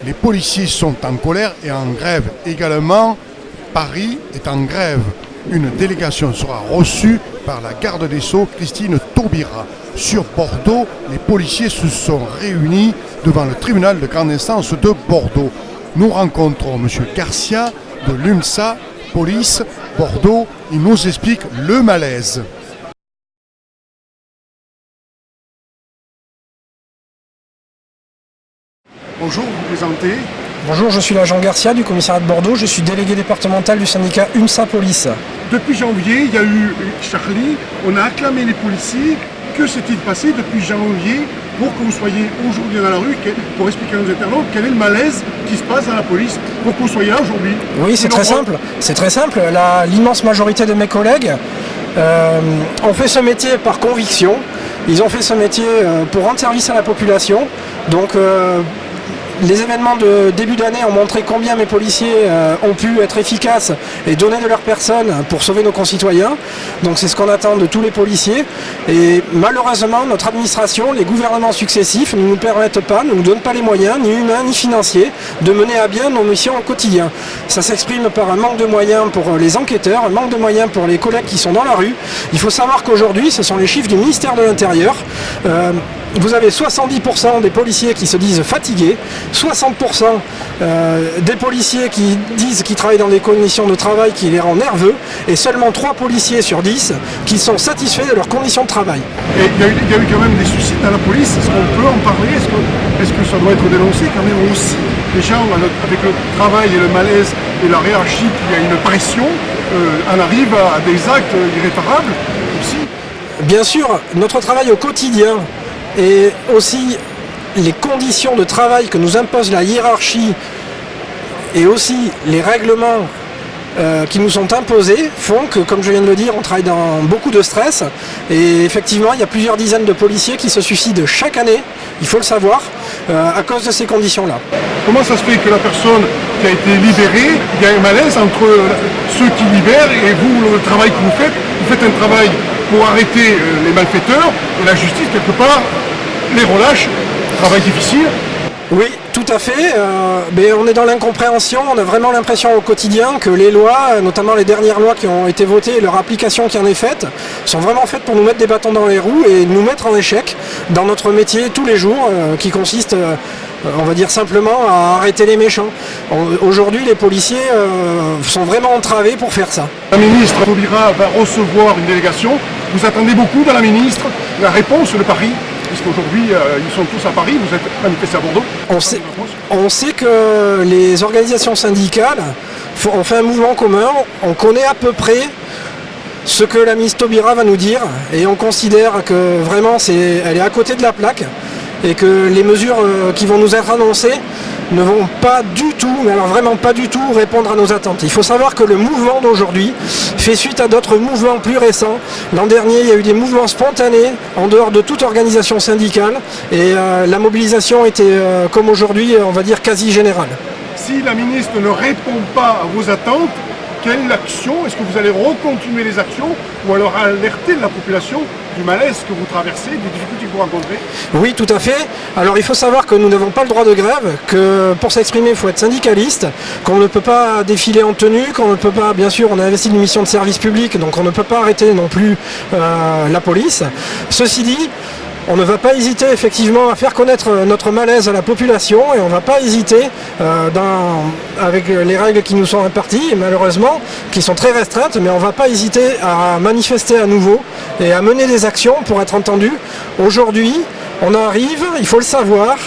Les policiers sont en colère et en grève. Également, Paris est en grève. Une délégation sera reçue par la garde des Sceaux, Christine Taubira. Sur Bordeaux, les policiers se sont réunis devant le tribunal de grande instance de Bordeaux. Nous rencontrons M. Garcia de l'UNSA Police Bordeaux. Il nous explique le malaise. Bonjour, vous vous présentez? Bonjour, je suis l'agent Garcia du commissariat de Bordeaux, je suis délégué départemental du syndicat UNSA Police. Depuis janvier, il y a eu Charlie, on a acclamé les policiers. Que s'est-il passé depuis janvier pour que vous soyez aujourd'hui dans la rue, pour expliquer à nos internautes quel est le malaise qui se passe dans la police, pour que vous soyez là aujourd'hui? Oui, c'est très simple. C'est très simple. L'immense majorité de mes collègues ont fait ce métier par conviction. Ils ont fait ce métier pour rendre service à la population. Donc, les événements de début d'année ont montré combien mes policiers ont pu être efficaces et donner de leur personne pour sauver nos concitoyens. Donc c'est ce qu'on attend de tous les policiers. Et malheureusement, notre administration, les gouvernements successifs ne nous permettent pas, ne nous donnent pas les moyens, ni humains ni financiers, de mener à bien nos missions au quotidien. Ça s'exprime par un manque de moyens pour les enquêteurs, un manque de moyens pour les collègues qui sont dans la rue. Il faut savoir qu'aujourd'hui, ce sont les chiffres du ministère de l'Intérieur. Vous avez 70% des policiers qui se disent fatigués, 60% des policiers qui disent qu'ils travaillent dans des conditions de travail qui les rendent nerveux, et seulement 3 policiers sur 10 qui sont satisfaits de leurs conditions de travail. Et il y a eu quand même des soucis dans la police, est-ce qu'on peut en parler? Est-ce que ça doit être dénoncé quand même aussi? Les gens, avec le travail et le malaise et la hiérarchie, il y a une pression, on arrive à des actes irréparables aussi. Bien sûr, notre travail au quotidien et aussi les conditions de travail que nous impose la hiérarchie et aussi les règlements qui nous sont imposés font que, comme je viens de le dire, on travaille dans beaucoup de stress. Et effectivement, il y a plusieurs dizaines de policiers qui se suicident chaque année, il faut le savoir, à cause de ces conditions-là. Comment ça se fait que la personne qui a été libérée, il y a un malaise entre ceux qui libèrent et vous, le travail que vous faites un travail pour arrêter les malfaiteurs, et la justice, quelque part, les relâche, travail difficile. Oui, tout à fait. Mais on est dans l'incompréhension. On a vraiment l'impression au quotidien que les lois, notamment les dernières lois qui ont été votées et leur application qui en est faite, sont vraiment faites pour nous mettre des bâtons dans les roues et nous mettre en échec dans notre métier tous les jours, qui consiste, on va dire simplement, à arrêter les méchants. Aujourd'hui, les policiers sont vraiment entravés pour faire ça. La ministre Taubira va recevoir une délégation. Vous attendez beaucoup de la ministre la réponse de Paris? Puisqu'aujourd'hui, ils sont tous à Paris, vous êtes manifestés à Bordeaux. On sait que les organisations syndicales ont fait un mouvement commun. On connaît à peu près ce que la ministre Taubira va nous dire. Et on considère que vraiment, elle est à côté de la plaque. Et que les mesures qui vont nous être annoncées ne vont pas du tout, mais alors vraiment pas du tout, répondre à nos attentes. Il faut savoir que le mouvement d'aujourd'hui fait suite à d'autres mouvements plus récents. L'an dernier, il y a eu des mouvements spontanés en dehors de toute organisation syndicale et la mobilisation était, comme aujourd'hui, on va dire quasi générale. Si la ministre ne répond pas à vos attentes, quelle est l'action? Est-ce que vous allez recontinuer les actions ou alors alerter la population du malaise que vous traversez, des difficultés que vous rencontrez? Oui, tout à fait. Alors il faut savoir que nous n'avons pas le droit de grève, que pour s'exprimer il faut être syndicaliste, qu'on ne peut pas défiler en tenue, qu'on ne peut pas, bien sûr on a investi une mission de service public, donc on ne peut pas arrêter non plus la police. Ceci dit, on ne va pas hésiter effectivement à faire connaître notre malaise à la population et on ne va pas hésiter, avec les règles qui nous sont imparties, et malheureusement, qui sont très restreintes, mais on ne va pas hésiter à manifester à nouveau et à mener des actions pour être entendu. Aujourd'hui, on arrive, il faut le savoir,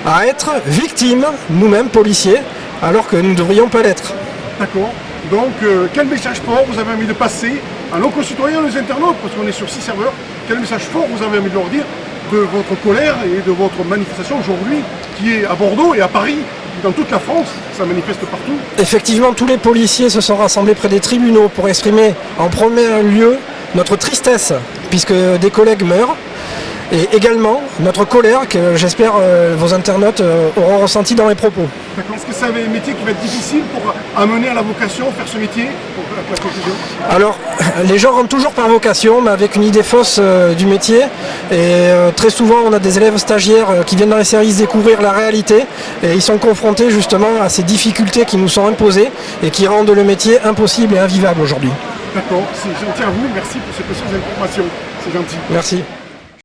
à être victimes, nous-mêmes policiers, alors que nous ne devrions pas l'être. D'accord. Donc, quel message fort vous avez envie de passer à nos concitoyens, nos internautes, parce qu'on est sur 6 serveurs, quel message fort vous avez envie de leur dire de votre colère et de votre manifestation aujourd'hui, qui est à Bordeaux et à Paris, dans toute la France, ça manifeste partout? Effectivement, tous les policiers se sont rassemblés près des tribunaux pour exprimer en premier lieu notre tristesse, puisque des collègues meurent, et également notre colère que j'espère vos internautes auront ressenti dans mes propos. Est-ce que c'est un métier qui va être difficile pour amener à la vocation, faire ce métier pour la conclusion? Alors, les gens rentrent toujours par vocation, mais avec une idée fausse du métier. Et très souvent, on a des élèves stagiaires qui viennent dans les services découvrir la réalité. Et ils sont confrontés justement à ces difficultés qui nous sont imposées et qui rendent le métier impossible et invivable aujourd'hui. D'accord, c'est gentil à vous. Merci pour ces précieuses informations. C'est gentil. Merci.